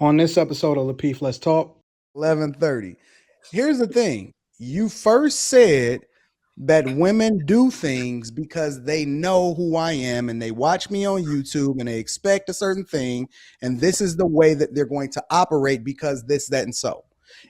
On this episode of Lapeef, Let's Talk. 11:30. Here's the thing. You first said that women do things because they know who I am and they watch me on YouTube and they expect a certain thing. And this is the way that they're going to operate because this, that, and so.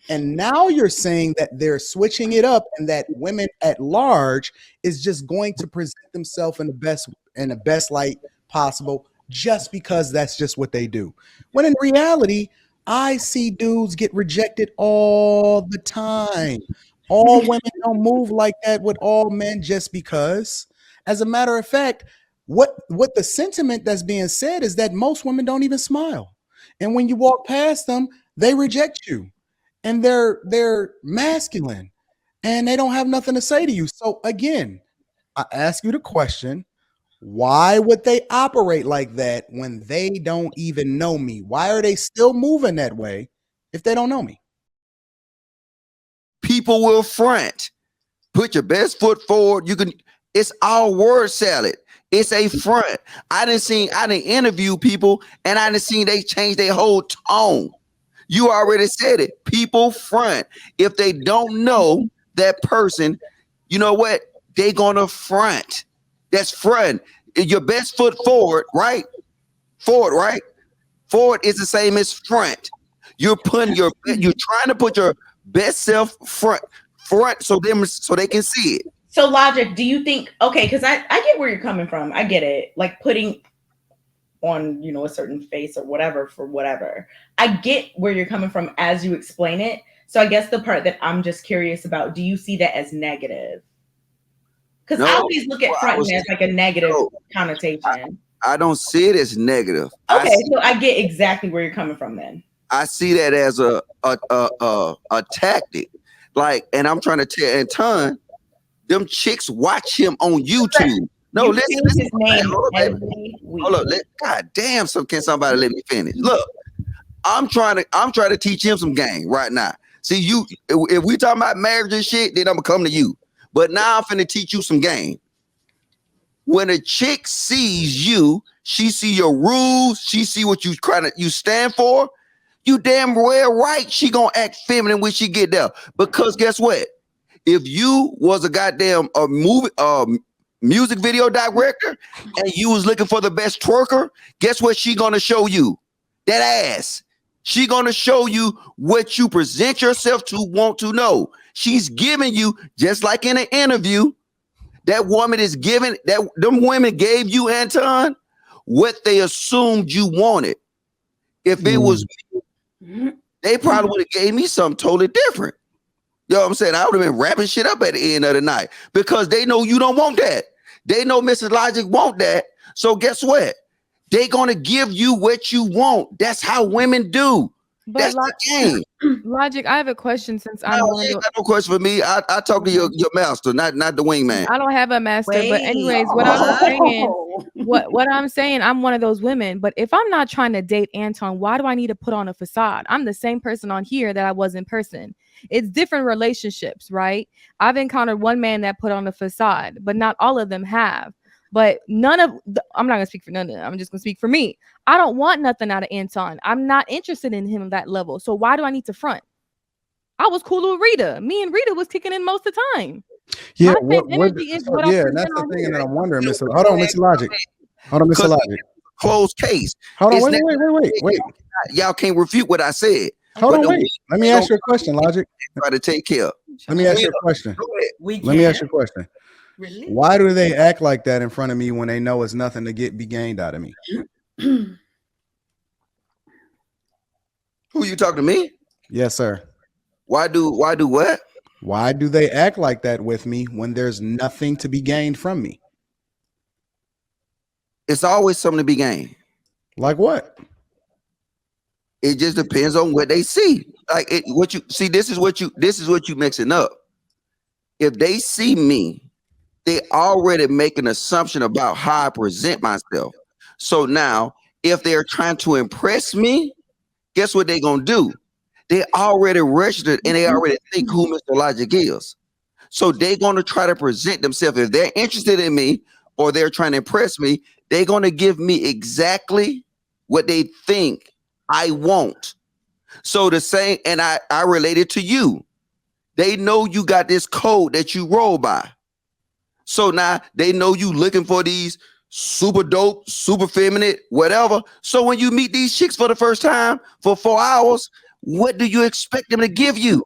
And now you're saying that they're switching it up and that women at large is just going to present themselves in the best light possible just because that's just what they do. When in reality, I see dudes get rejected all the time. All women don't move like that with all men just because. As a matter of fact, what the sentiment that's being said is that most women don't even smile. And when you walk past them, they reject you. And they're masculine and they don't have nothing to say to you. So again, I ask you the question, why would they operate like that when they don't even know me? Why are they still moving that way if they don't know me? People will front. Put your best foot forward. It's all word salad. It's a front. I didn't interview people and I didn't see they change their whole tone. You already said it. People front. If they don't know that person, you know what? They gonna front. That's front. Your best foot forward, right? Forward, right? Forward is the same as front. You're trying to put your best self front so they can see it. So Logic, do you think, okay, because I get where you're coming from. I get it. Like putting on, a certain face or whatever for whatever. I get where you're coming from as you explain it. So I guess the part that I'm just curious about, do you see that as negative? Because I always look at fronting as like a negative connotation. I don't see it as negative. Okay, so I get exactly where you're coming from then. I see that as a tactic. Like, and I'm trying to tell Anton, them chicks watch him on YouTube. No, listen. His name Hold up. God damn, can somebody let me finish? Look, I'm trying to teach him some game right now. See, if we talking about marriage and shit, then I'm gonna come to you. But now I'm finna teach you some game. When a chick sees you, she see your rules, she see what you stand for. You damn well right she gonna act feminine when she get there. Because guess what? If you was a goddamn music video director and you was looking for the best twerker, guess what she gonna show you? That ass. She gonna show you what you present yourself to want to know. She's giving you, just like in an interview, that woman is giving, them women gave you, Anton, what they assumed you wanted. If it was me, they probably would have gave me something totally different. You know what I'm saying? I would have been wrapping shit up at the end of the night because they know you don't want that. They know Mrs. Logic want that. So guess what? They gonna give you what you want. That's how women do. But that's the game. Logic, I have a question since I ain't got no question for me. I talk to your master, not the wingman. I don't have a master, but anyways, what I'm saying, I'm one of those women. But if I'm not trying to date Anton, why do I need to put on a facade? I'm the same person on here that I was in person. It's different relationships, right? I've encountered one man that put on a facade, but not all of them have. But I'm not gonna speak for none of them. I'm just gonna speak for me. I don't want nothing out of Anton. I'm not interested in him at that level. So why do I need to front? I was cool with Rita. Me and Rita was kicking in most of the time. Yeah, that's the thing that I'm wondering, Mr. Hold on, Mr. Logic. Hold on, Mr. Logic. Closed case. Hold on, wait. Y'all can't refute what I said. Hold on, wait. Let me ask you a question, Logic. Try to take care. Let me ask you a question. Really? Why do they act like that in front of me when they know it's nothing to be gained out of me? Who you talking to me? Yes, sir. Why do what? Why do they act like that with me when there's nothing to be gained from me? It's always something to be gained. Like what? It just depends on what they see. Like what you see, this is what you mixing up. If they see me, they already make an assumption about how I present myself. So now, if they're trying to impress me, guess what they're gonna do? They already registered and they already think who Mr. Logic is. So they're gonna try to present themselves. If they're interested in me or they're trying to impress me, they're gonna give me exactly what they think I want. So the same, and I related to you. They know you got this code that you roll by. So now they know you looking for these super dope, super feminine, whatever. So when you meet these chicks for the first time for 4 hours, what do you expect them to give you?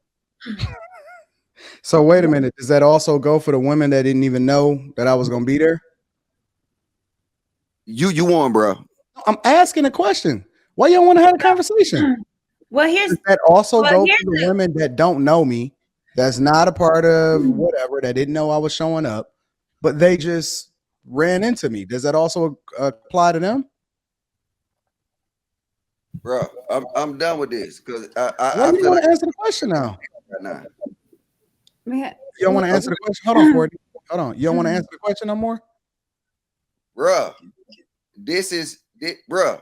So wait a minute. Does that also go for the women that didn't even know that I was gonna be there? You won, bro. I'm asking a question. Why you don't want to have a conversation? Well, here's Does that also well, go here's for the women that don't know me, that's not a part of whatever, that didn't know I was showing up, but they just ran into me? Does that also apply to them? Bro, I'm done with this because Why I you feel want like to answer the question now? right now. You don't want to answer the question? Hold on, Courtney. Hold on. You don't want to answer the question no more? Bro, this is it, bro.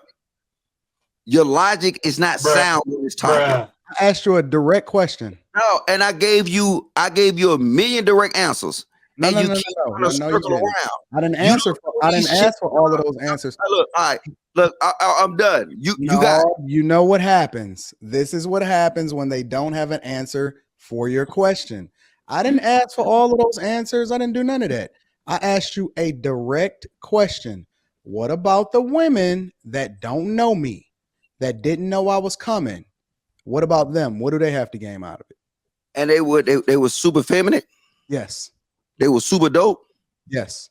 Your logic is not sound on this topic. I asked you a direct question. No, and I gave you a million direct answers. No, and no, you no, keep no, trying to no, you circle didn't. around. I didn't You answer. I didn't ask for all of those answers. Look, all right. Look, I'm done. You got. You know what happens. This is what happens when they don't have an answer for your question. I didn't ask for all of those answers. I didn't do none of that. I asked you a direct question. What about the women that don't know me, that didn't know I was coming? What about them? What do they have to gain out of it? And they were super feminine. Yes. They were super dope. Yes.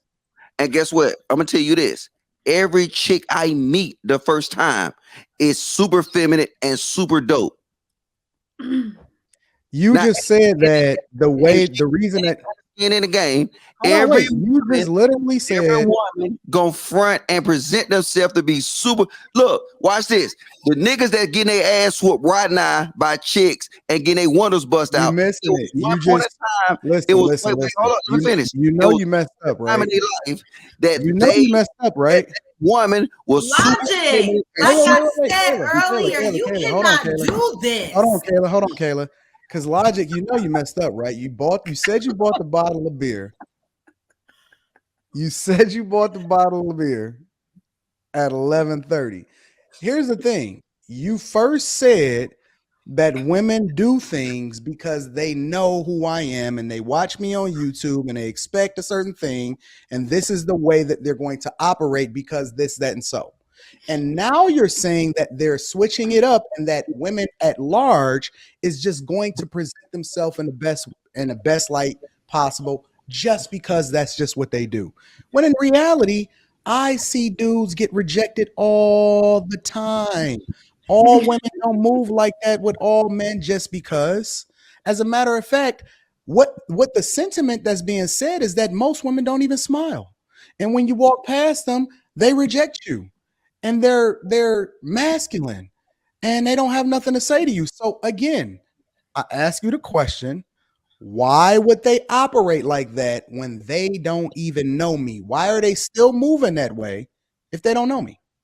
And guess what? I'm gonna tell you this. Every chick I meet the first time is super feminine and super dope. You Now, just said that the reason that in the game, you just literally said every woman gonna front and present themselves to be super. Look, watch this. The niggas that getting their ass whooped right now by chicks and getting their windows bust out. You missed it. You just time, listen. it was, Listen. wait, hold on, let me finish. You know you messed up, right? Time in their life that You know you messed up, right? that woman was Logic. Like I said earlier, you cannot do this. Hold on, Kayla. Because Logic, you know you messed up, right? You said you bought the bottle of beer. You said you bought the bottle of beer at 11:30. Here's the thing. You first said that women do things because they know who I am and they watch me on YouTube and they expect a certain thing. And this is the way that they're going to operate because this, that, and so. And now you're saying that they're switching it up and that women at large is just going to present themselves in the best light possible just because that's just what they do. When in reality, I see dudes get rejected all the time. All women don't move like that with all men just because. As a matter of fact, what the sentiment that's being said is that most women don't even smile. And when you walk past them, they reject you. And they're masculine and they don't have nothing to say to you. So again, I ask you the question, why would they operate like that when they don't even know me? Why are they still moving that way if they don't know me?